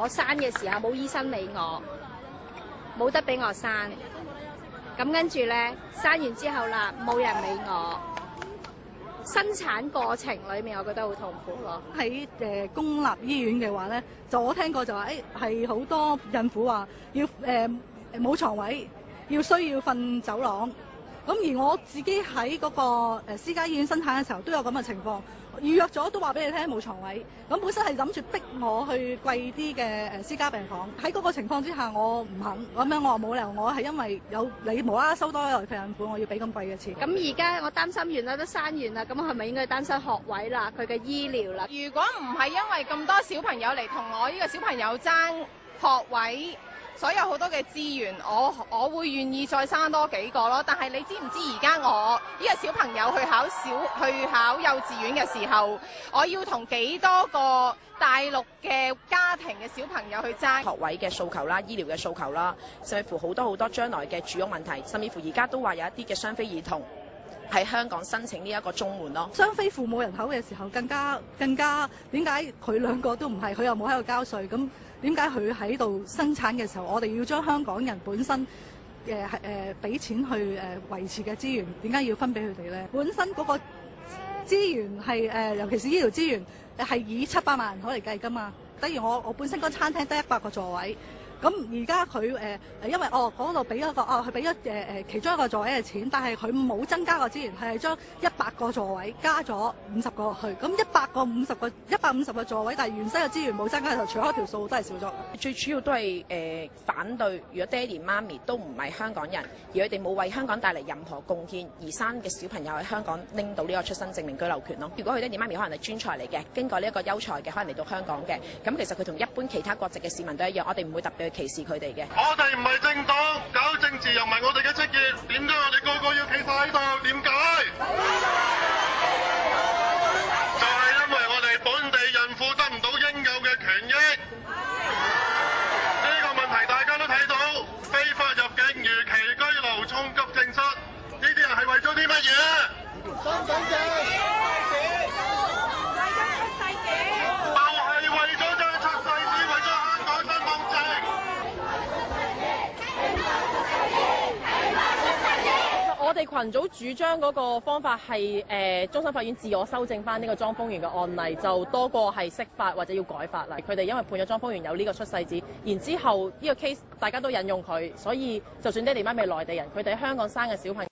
我生嘅時候冇醫生理我，冇得俾我生。咁跟住咧，生完之後啦，冇人理我。生產過程裏面，我覺得好痛苦咯。喺公立醫院嘅話咧，就我聽過就話係好多孕婦話要冇床位，需要瞓走廊。咁而我自己喺嗰個私家醫院生產嘅時候都有咁嘅情況，預約咗都話俾你聽冇床位。咁本身係諗住逼我去貴啲嘅私家病房，喺嗰個情況之下我唔肯，咁樣我話冇理由，我係因為有你無啦啦收多一來孕婦，我要俾咁貴嘅錢。咁而家我擔心完啦，都生完啦，咁我係咪應該擔心學位啦，佢嘅醫療啦？如果唔係因為咁多小朋友嚟同我呢個小朋友爭學位，所有好多嘅資源，我會願意再生多幾個咯。但係你知唔知而家我呢個小朋友去考幼稚園嘅時候，我要同幾多個大陸嘅家庭嘅小朋友去爭學位嘅訴求啦、醫療嘅訴求啦，甚至乎好多將來嘅住屋問題，甚至乎而家都話有一啲嘅雙非兒童喺香港申請呢一個綜援咯。雙非父母人口嘅時候更加點解佢兩個都唔係，佢又冇喺度交稅，咁點解佢喺度生產嘅時候，我哋要將香港人本身俾錢去維持嘅資源，點解要分俾佢哋咧？本身嗰個資源係尤其是醫療資源係以700萬人口嚟計㗎嘛。例如我本身嗰餐廳得100個座位。咁而家佢因為嗰度俾咗個佢俾咗其中一個座位嘅錢，但係佢冇增加個資源，係將100個座位加咗50個去。咁150個座位，但係原生嘅資源冇增加嘅時候，除開條數都係少咗。最主要都係反對，如果爹哋媽咪都唔係香港人，而佢哋冇為香港帶嚟任何貢獻，而生嘅小朋友喺香港拎到呢個出生證明居留權咯。如果佢爹哋媽咪可能係專才嚟嘅，經過呢一個優才嘅，可能嚟到香港嘅，咁其實佢同一般其他國籍嘅市民都一樣，我哋唔會特別去歧視佢哋嘅。我哋唔係政黨，搞政治又唔係我哋嘅職業，點解我哋個個要企晒喺度？點解？就係因為我哋本地孕婦得唔到應有嘅權益。呢個問題大家都睇到，非法入境、逾期居留、衝急症室，呢啲人係為咗啲乜嘢？身份證。我哋群組主張嗰個方法係終審法院自我修正翻呢個莊豐源嘅案例，就多過係釋法或者要改法例。佢哋因為判咗莊豐源有呢個出世紙，然之後呢個 case 大家都引用佢，所以就算爹哋媽咪係內地人，佢哋喺香港生嘅小朋友。